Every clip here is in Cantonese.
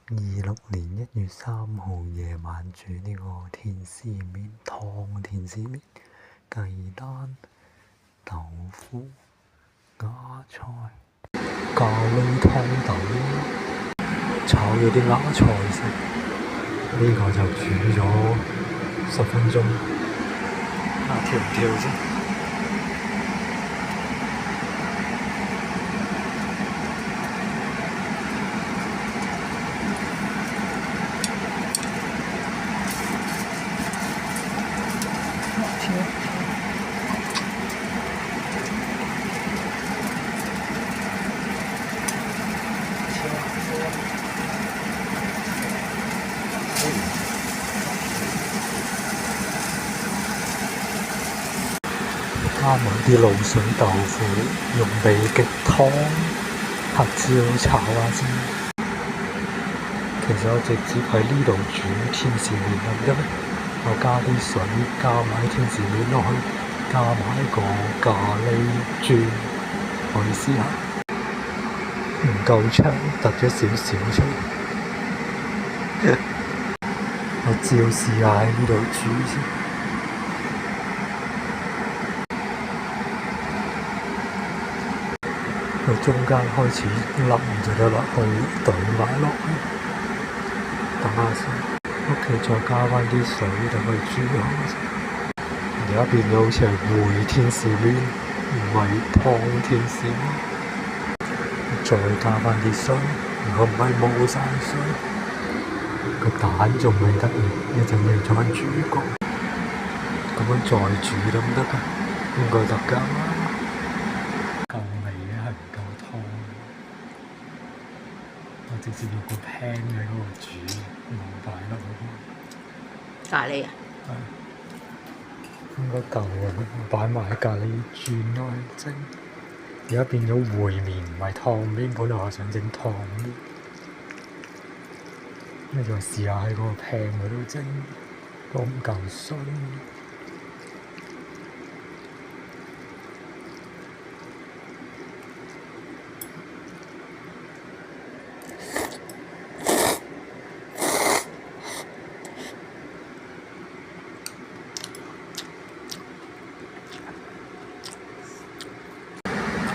26年1月3號夜晚煮呢個天使麵湯天使麵，雞蛋、豆腐、芽菜、咖喱湯底，炒咗啲芽菜先。呢個就煮咗10分鐘，跳唔跳先？加埋啲滷水豆腐，用美極湯、黑椒炒下先。其實我直接喺呢度煮天使麵得唔得咧？我加啲水，加埋天使麵落去，加埋個咖喱磚，可以試下。唔夠長，突咗少少出嚟。我照試下喺呢度煮先。佢中間開始腍咗得落去，懟埋落去。等下先，屋企再加翻啲水，等佢煮好先。而家變咗好似係燴天使麵，唔係湯天使麵。再加翻啲水，如果唔係冇晒水，個蛋仲未得，一陣要再煮過。咁樣再煮得唔得㗎？應該得㗎。夠味嘅係唔夠湯，我直接用個 pan 喺嗰度煮，冇擺落去。咖喱啊？應該夠啊！擺埋咖喱轉落去蒸。而家變咗燴麵，唔係湯麵。本來我想整湯麵，你就試下喺嗰個 pan 嗰度整，都唔夠水。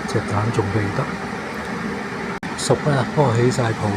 隻蛋仲未得，熟啦，不過起晒泡。